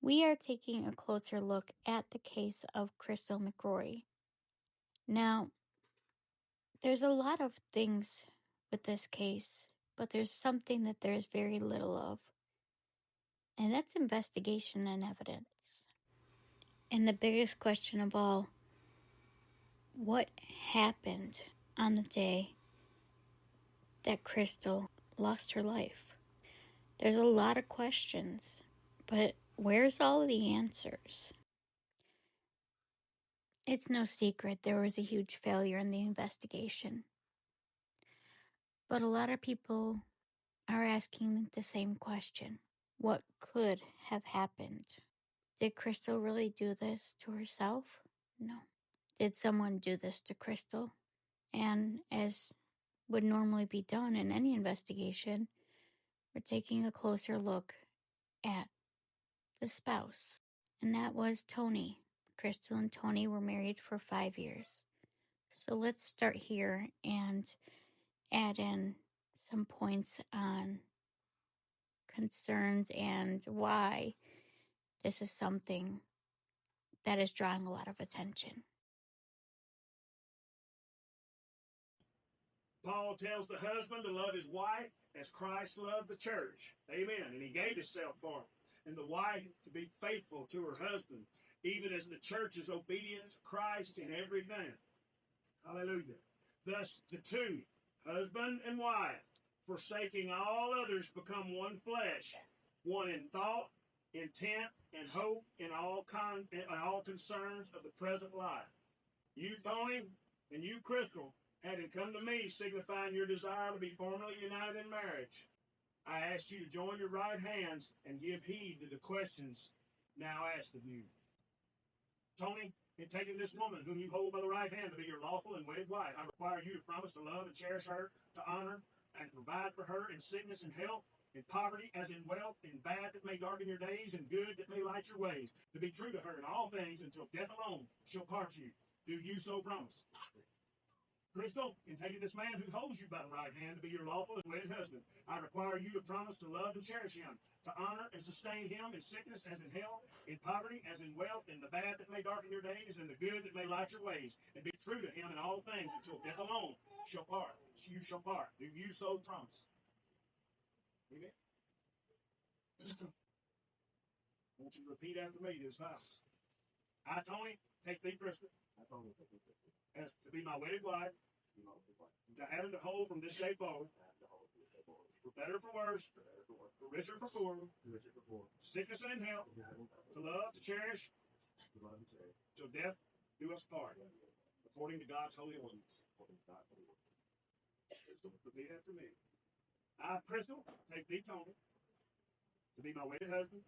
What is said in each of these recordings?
we are taking a closer look at the case of Crystal McCrory. Now, there's a lot of things with this case, but there's something that there's very little of, and that's investigation and evidence. And the biggest question of all, what happened on the day that Crystal lost her life? There's a lot of questions, but where's all of the answers? It's no secret there was a huge failure in the investigation. But a lot of people are asking the same question. What could have happened? Did Crystal really do this to herself? No. Did someone do this to Crystal? And as would normally be done in any investigation, we're taking a closer look at the spouse. And that was Tony. Crystal and Tony were married for 5 years. So let's start here and add in some points on concerns and why this is something that is drawing a lot of attention. Paul tells the husband to love his wife as Christ loved the church. Amen. And he gave himself for her. And the wife to be faithful to her husband, even as the church is obedient to Christ in everything. Hallelujah. Thus, the two, husband and wife, forsaking all others, become one flesh, one in thought, intent, and hope in all concerns of the present life. You, Tony, and you, Crystal, having come to me, signifying your desire to be formally united in marriage, I ask you to join your right hands and give heed to the questions now asked of you. Tony, in taking this woman whom you hold by the right hand to be your lawful and wedded wife, I require you to promise to love and cherish her, to honor and provide for her in sickness and health, in poverty as in wealth, in bad that may darken your days, and good that may light your ways, to be true to her in all things until death alone shall part you. Do you so promise? Crystal, in taking this man who holds you by the right hand to be your lawful and wedded husband, I require you to promise to love and cherish him, to honor and sustain him in sickness as in health, in poverty as in wealth, in the bad that may darken your days, and the good that may light your ways, and be true to him in all things until death alone shall part. You shall part. Do you so promise? Amen. I want you to repeat after me this vow. I, Tony, take thee, Crystal, as to be my wedded wife, to have and to hold from this day forward, for better or for worse, for richer or for poorer, sickness and in health, to love, to cherish, till death do us part, according to God's holy ordinance. Crystal, repeat after me. I, Crystal, take thee, Tony, to be my wedded husband.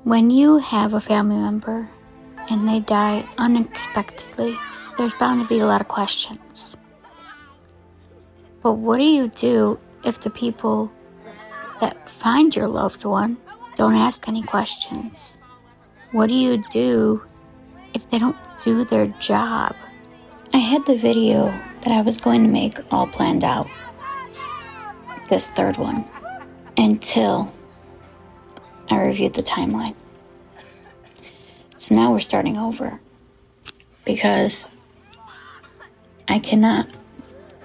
When you have a family member and they die unexpectedly, there's bound to be a lot of questions. But what do you do if the people that find your loved one don't ask any questions? What do you do if they don't do their job? I had the video that I was going to make all planned out, this third one, until I reviewed the timeline. So now we're starting over because I cannot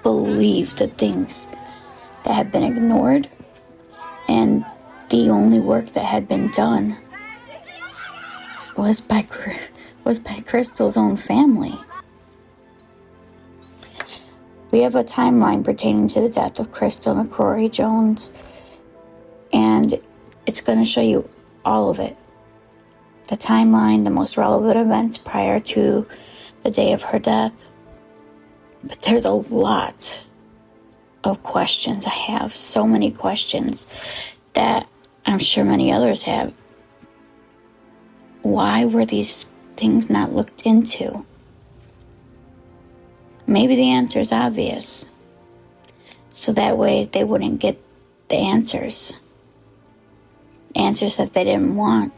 believe the things that have been ignored and the only work that had been done was by Crystal's own family. We have a timeline pertaining to the death of Crystal McCrory Jones, and it's going to show you all of it. The timeline, the most relevant events prior to the day of her death. But there's a lot of questions. I have so many questions that I'm sure many others have. Why were these things not looked into? Maybe the answer is obvious. So that way they wouldn't get the answers. Answers that they didn't want.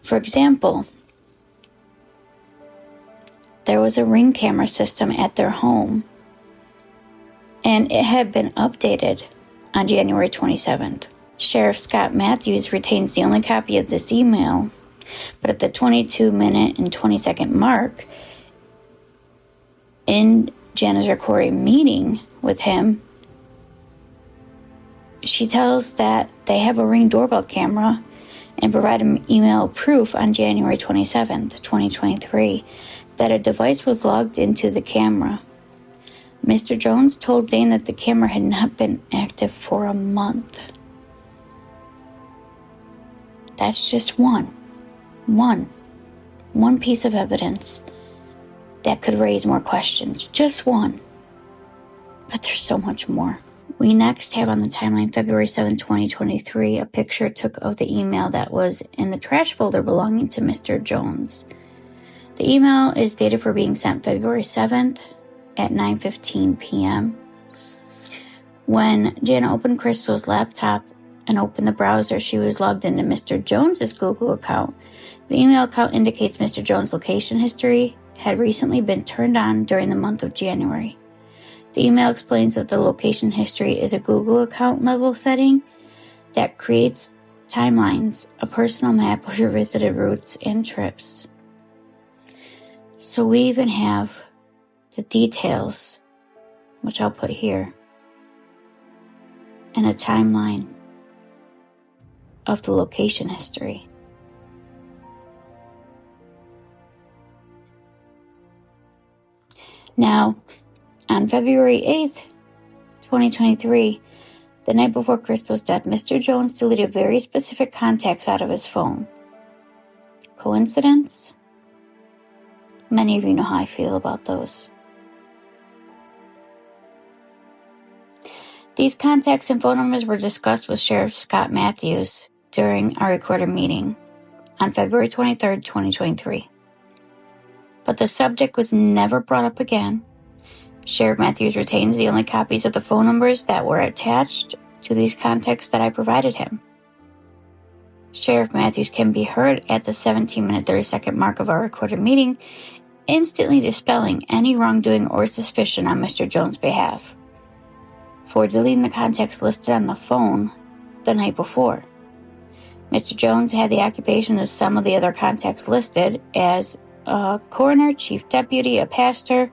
For example, there was a Ring camera system at their home, and it had been updated on January 27th. Sheriff Scott Matthews retains the only copy of this email, but at the 22-minute and 20-second mark in Jana's McCrory meeting with him, she tells that they have a Ring doorbell camera and provide an email proof on January 27th, 2023, that a device was logged into the camera. Mr. Jones told Dane that the camera had not been active for a month. That's just one piece of evidence that could raise more questions. Just one. But there's so much more. We next have on the timeline February 7, 2023, a picture took of the email that was in the trash folder belonging to Mr. Jones. The email is dated for being sent February 7th at 9:15 p.m. When Jana opened Crystal's laptop and opened the browser, she was logged into Mr. Jones's Google account. The email account indicates Mr. Jones' location history had recently been turned on during the month of January. The email explains that the location history is a Google account level setting that creates timelines, a personal map of your visited routes and trips. So we even have the details, which I'll put here, and a timeline of the location history. Now, on February 8th, 2023, the night before Crystal's death, Mr. Jones deleted very specific contacts out of his phone. Coincidence? Many of you know how I feel about those. These contacts and phone numbers were discussed with Sheriff Scott Matthews during our recorded meeting on February 23rd, 2023. But the subject was never brought up again. Sheriff Matthews retains the only copies of the phone numbers that were attached to these contacts that I provided him. Sheriff Matthews can be heard at the 17-minute 30-second mark of our recorded meeting, instantly dispelling any wrongdoing or suspicion on Mr. Jones' behalf for deleting the contacts listed on the phone the night before. Mr. Jones had the occupation of some of the other contacts listed as a coroner, chief deputy, a pastor,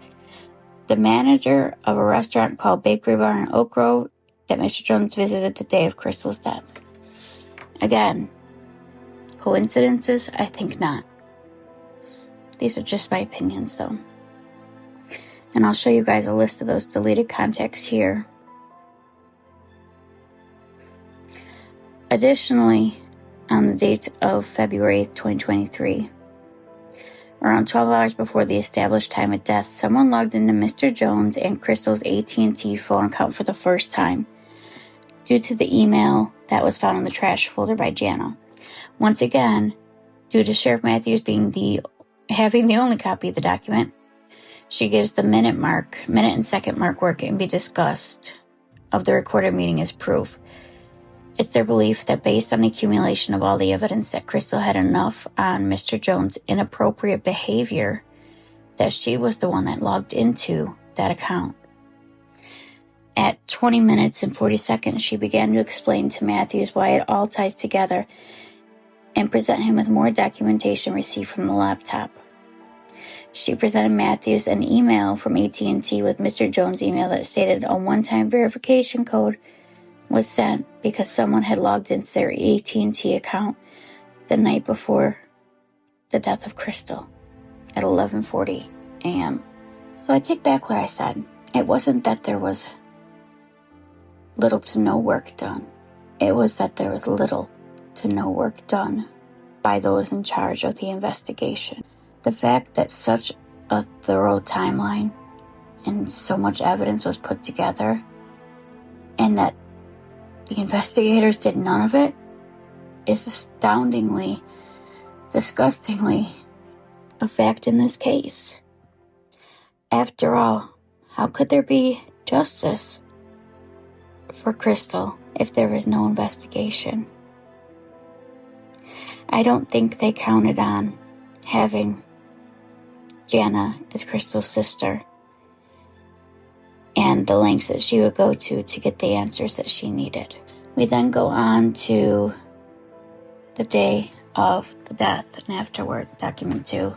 the manager of a restaurant called Bakery Bar in Oak Grove that Mr. Jones visited the day of Crystal's death. Again, coincidences? I think not. These are just my opinions, though. And I'll show you guys a list of those deleted contacts here. Additionally, on the date of February 8th, 2023, around 12 hours before the established time of death, someone logged into Mr. Jones and Crystal's AT&T phone account for the first time due to the email that was found in the trash folder by Jana. Once again, due to Sheriff Matthews having the only copy of the document, she gives the minute and second mark where it can be discussed of the recorded meeting as proof. It's their belief that based on the accumulation of all the evidence that Crystal had enough on Mr. Jones' inappropriate behavior that she was the one that logged into that account. At 20 minutes and 40 seconds, she began to explain to Matthews why it all ties together and present him with more documentation received from the laptop. She presented Matthews an email from AT&T with Mr. Jones' email that stated a one-time verification code was sent because someone had logged into their AT&T account the night before the death of Crystal at 11:40 a.m. So I take back what I said. It wasn't that there was little to no work done. It was that there was little to no work done by those in charge of the investigation. The fact that such a thorough timeline and so much evidence was put together and that the investigators did none of it is astoundingly, disgustingly a fact in this case. After all, how could there be justice for Crystal if there was no investigation? I don't think they counted on having Jana as Crystal's sister and the lengths that she would go to get the answers that she needed. We then go on to the day of the death and afterwards, document 2.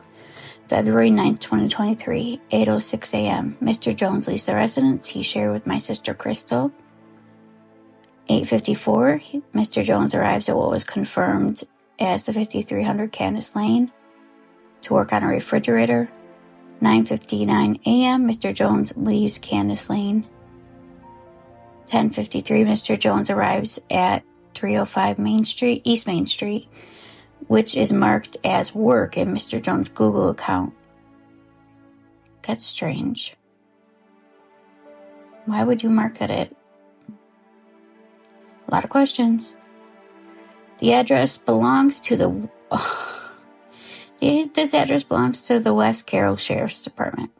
February 9th, 2023, 8:06 a.m. Mr. Jones leaves the residence he shared with my sister Crystal. 8:54, Mr. Jones arrives at what was confirmed as the 5300 Candace Lane to work on a refrigerator. 9:59 a.m., Mr. Jones leaves Candace Lane. 10:53, Mr. Jones arrives at 305 East Main Street, which is marked as work in Mr. Jones' Google account. That's strange. Why would you mark it? A lot of questions. The address belongs to this address belongs to the West Carroll Sheriff's Department.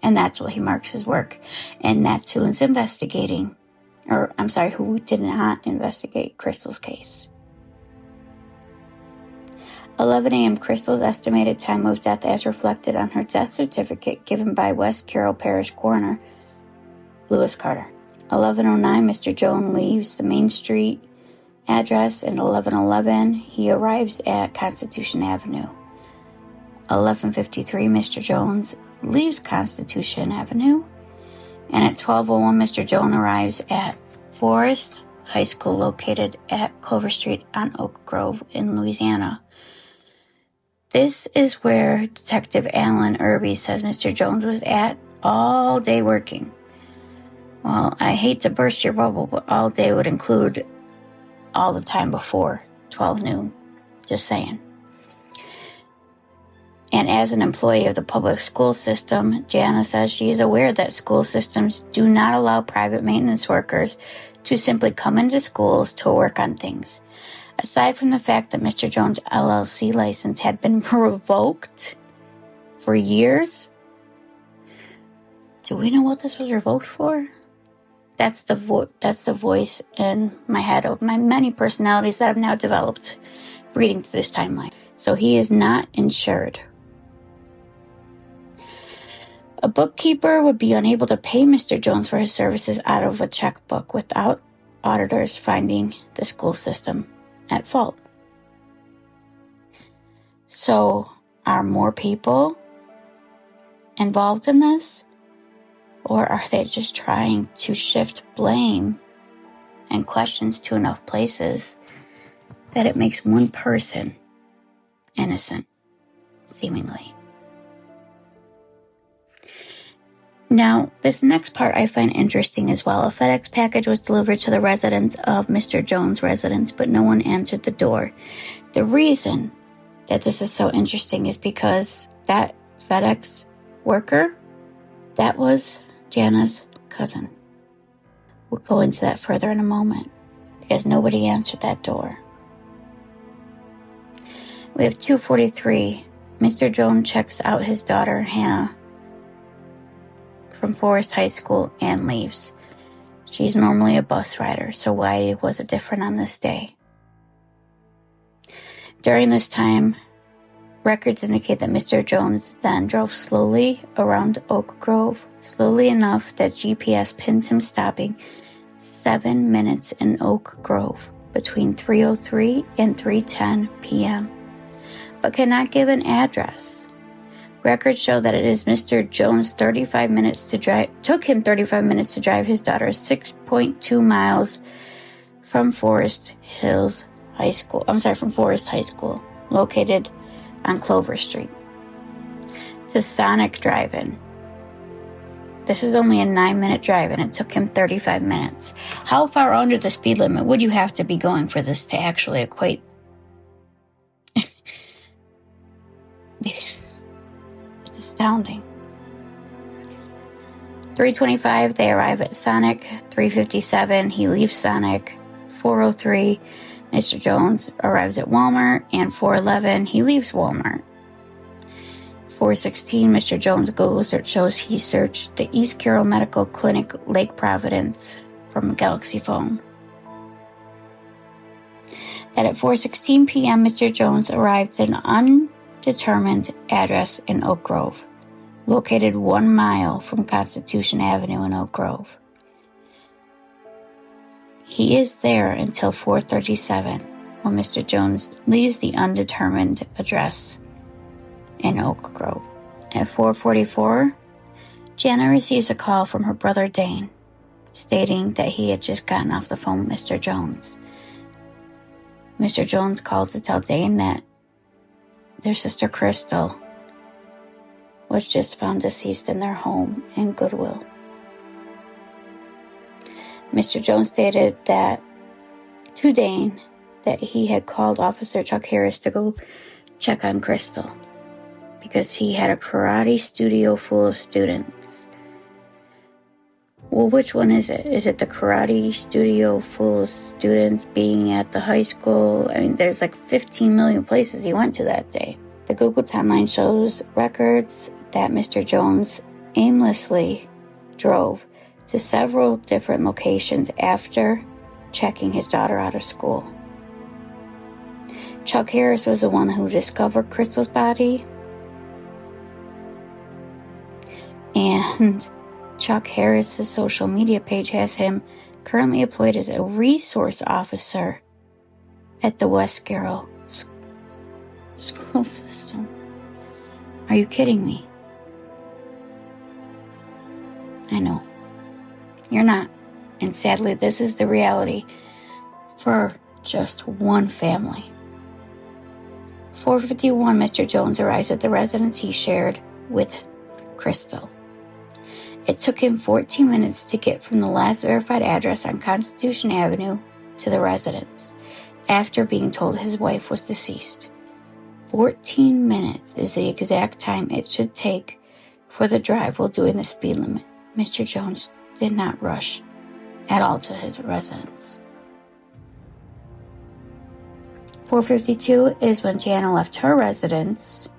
And that's what he marks his work. And that's who is investigating, who did not investigate Crystal's case. 11 a.m. Crystal's estimated time of death as reflected on her death certificate given by West Carroll Parish Coroner Lewis Carter. 11:09, Mr. Jones leaves the Main Street address, and 11:11, he arrives at Constitution Avenue. 11:53, Mr. Jones leaves Constitution Avenue, and at 12:01, Mr. Jones arrives at Forest High School located at Clover Street on Oak Grove in Louisiana. This is where Detective Alan Irby says Mr. Jones was at all day working. Well, I hate to burst your bubble, but all day would include all the time before 12 noon. Just saying. And as an employee of the public school system, Jana says she is aware that school systems do not allow private maintenance workers to simply come into schools to work on things. Aside from the fact that Mr. Jones' LLC license had been revoked for years, do we know what this was revoked for? That's the voice in my head of my many personalities that I've now developed reading through this timeline. So he is not insured. A bookkeeper would be unable to pay Mr. Jones for his services out of a checkbook without auditors finding the school system at fault. So, are more people involved in this? Or are they just trying to shift blame and questions to enough places that it makes one person innocent, seemingly? Now, this next part I find interesting as well. A FedEx package was delivered to the residence of Mr. Jones' residence, but no one answered the door. The reason that this is so interesting is because that FedEx worker, that was Jana's cousin. We'll go into that further in a moment because nobody answered that door. We have 2:43. Mr. Jones checks out his daughter, Hannah, from Forest High School and leaves. She's normally a bus rider, so why was it different on this day? During this time, records indicate that Mr. Jones then drove slowly around Oak Grove, slowly enough that GPS pins him stopping 7 minutes in Oak Grove between 3:03 and 3:10 p.m., but cannot give an address. Records show that it is Mr. Jones took him 35 minutes to drive his daughter 6.2 miles from Forest High School, located on Clover Street, to Sonic Drive-In. This is only a 9-minute drive, and it took him 35 minutes. How far under the speed limit would you have to be going for this to actually equate? It's astounding. 3:25, they arrive at Sonic. 3:57, he leaves Sonic. 4:03, Mr. Jones arrives at Walmart, and 4:11, he leaves Walmart. 4:16, Mr. Jones' Google search shows he searched the East Carroll Medical Clinic, Lake Providence, from a Galaxy phone. That at 4:16 p.m., Mr. Jones arrived at an undetermined address in Oak Grove. located 1 mile from Constitution Avenue in Oak Grove. He is there until 4:37, when Mr. Jones leaves the undetermined address in Oak Grove. At 4:44, Jana receives a call from her brother Dane, stating that he had just gotten off the phone with Mr. Jones. Mr. Jones called to tell Dane that their sister Crystal was just found deceased in their home in Goodwill. Mr. Jones stated that to Dane that he had called Officer Chuck Harris to go check on Crystal because he had a karate studio full of students. Well, which one is it? Is it the karate studio full of students being at the high school? I mean, there's like 15 million places he went to that day. The Google timeline shows records that Mr. Jones aimlessly drove to several different locations after checking his daughter out of school. Chuck Harris was the one who discovered Crystal's body, and Chuck Harris's social media page has him currently employed as a resource officer at the West Garrow school system. Are you kidding me? I know. You're not. And sadly, this is the reality for just one family. 4:51, Mr. Jones arrives at the residence he shared with Crystal. It took him 14 minutes to get from the last verified address on Constitution Avenue to the residence, after being told his wife was deceased. 14 minutes is the exact time it should take for the drive while doing the speed limit. Mr. Jones did not rush at all to his residence. 4:52 is when Jana left her residence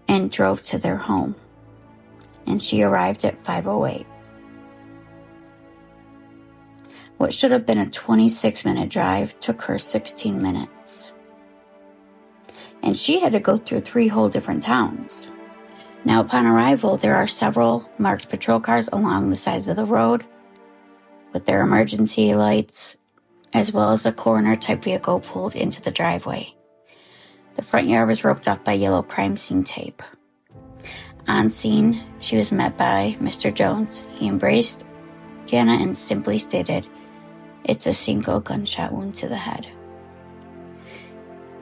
and drove to their home, and she arrived at 5:08. What should have been a 26-minute drive took her 16 minutes. And she had to go through 3 whole different towns. Now, upon arrival, there are several marked patrol cars along the sides of the road with their emergency lights, as well as a coroner-type vehicle pulled into the driveway. The front yard was roped off by yellow crime scene tape. On scene, she was met by Mr. Jones. He embraced Jana and simply stated, "It's a single gunshot wound to the head."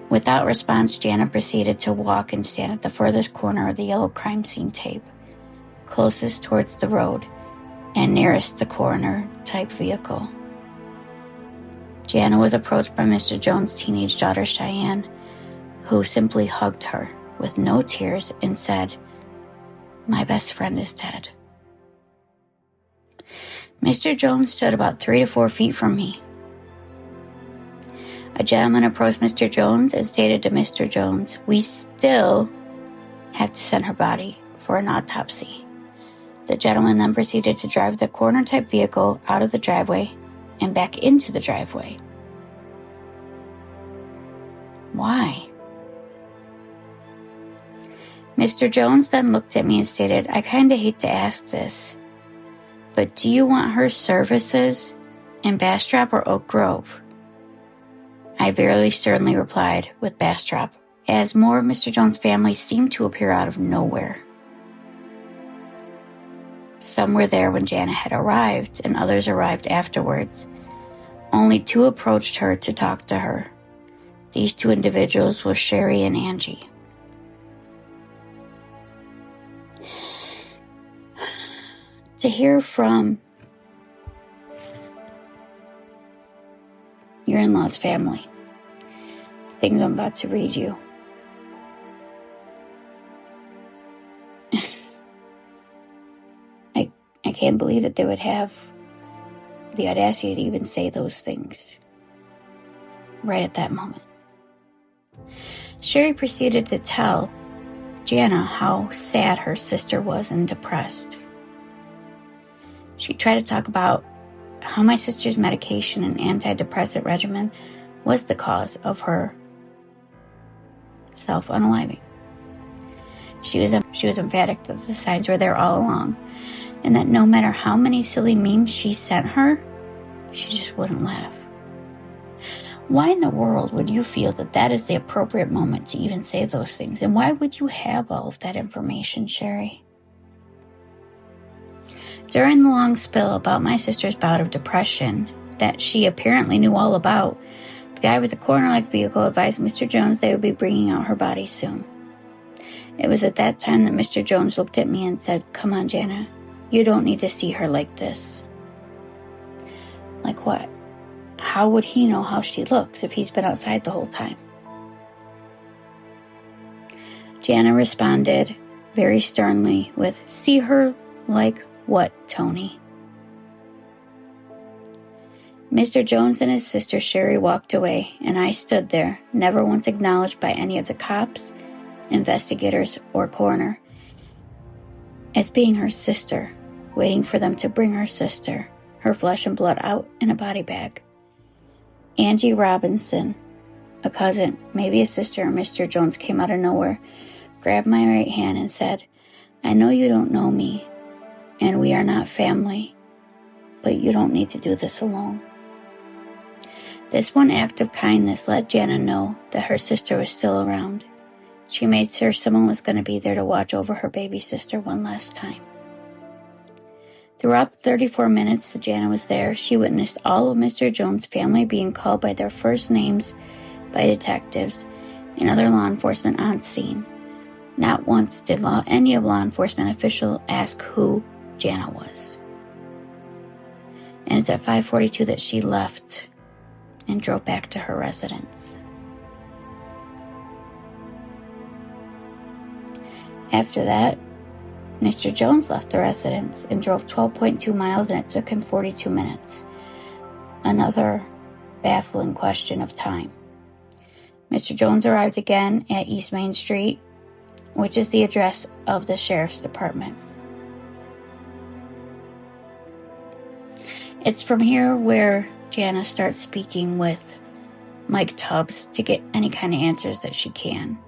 Without response, Jana proceeded to walk and stand at the furthest corner of the yellow crime scene tape, closest towards the road and nearest the coroner-type vehicle. Jana was approached by Mr. Jones' teenage daughter, Cheyenne, who simply hugged her with no tears and said, "My best friend is dead." Mr. Jones stood about 3 to 4 feet from me. A gentleman approached Mr. Jones and stated to Mr. Jones, "We still have to send her body for an autopsy." The gentleman then proceeded to drive the coroner-type vehicle out of the driveway and back into the driveway. Why? Mr. Jones then looked at me and stated, "I kinda hate to ask this, but do you want her services in Bastrop or Oak Grove?" I very sternly replied with Bastrop, as more of Mr. Jones' family seemed to appear out of nowhere. Some were there when Jana had arrived, and others arrived afterwards. Only 2 approached her to talk to her. These 2 individuals were Sherry and Angie. To hear from your in-laws' family, the things I'm about to read you, I can't believe that they would have the audacity to even say those things right at that moment. Sherry proceeded to tell Jana how sad her sister was and depressed. She tried to talk about how my sister's medication and antidepressant regimen was the cause of her self-unaliving. She was emphatic that the signs were there all along, and that no matter how many silly memes she sent her, she just wouldn't laugh. Why in the world would you feel that that is the appropriate moment to even say those things? And why would you have all of that information, Sherry? During the long spill about my sister's bout of depression that she apparently knew all about, the guy with the coroner-like vehicle advised Mr. Jones they would be bringing out her body soon. It was at that time that Mr. Jones looked at me and said, "Come on, Jana, you don't need to see her like this." Like what? How would he know how she looks if he's been outside the whole time? Jana responded very sternly with, "See her like what, Tony?" Mr. Jones and his sister Sherry walked away, and I stood there, never once acknowledged by any of the cops, investigators, or coroner, as being her sister, waiting for them to bring her sister, her flesh and blood, out in a body bag. Angie Robinson, a cousin, maybe a sister of Mr. Jones, came out of nowhere, grabbed my right hand and said, "I know you don't know me, and we are not family, but you don't need to do this alone." This one act of kindness let Jana know that her sister was still around. She made sure someone was going to be there to watch over her baby sister one last time. Throughout the 34 minutes that Jana was there, she witnessed all of Mr. Jones' family being called by their first names by detectives and other law enforcement on scene. Not once did any of law enforcement officials ask who Jana was. And it's at 5:42 that she left and drove back to her residence. After that, Mr. Jones left the residence and drove 12.2 miles, and it took him 42 minutes. Another baffling question of time. Mr. Jones arrived again at East Main Street, which is the address of the sheriff's department. It's from here where Jana starts speaking with Mike Tubbs to get any kind of answers that she can.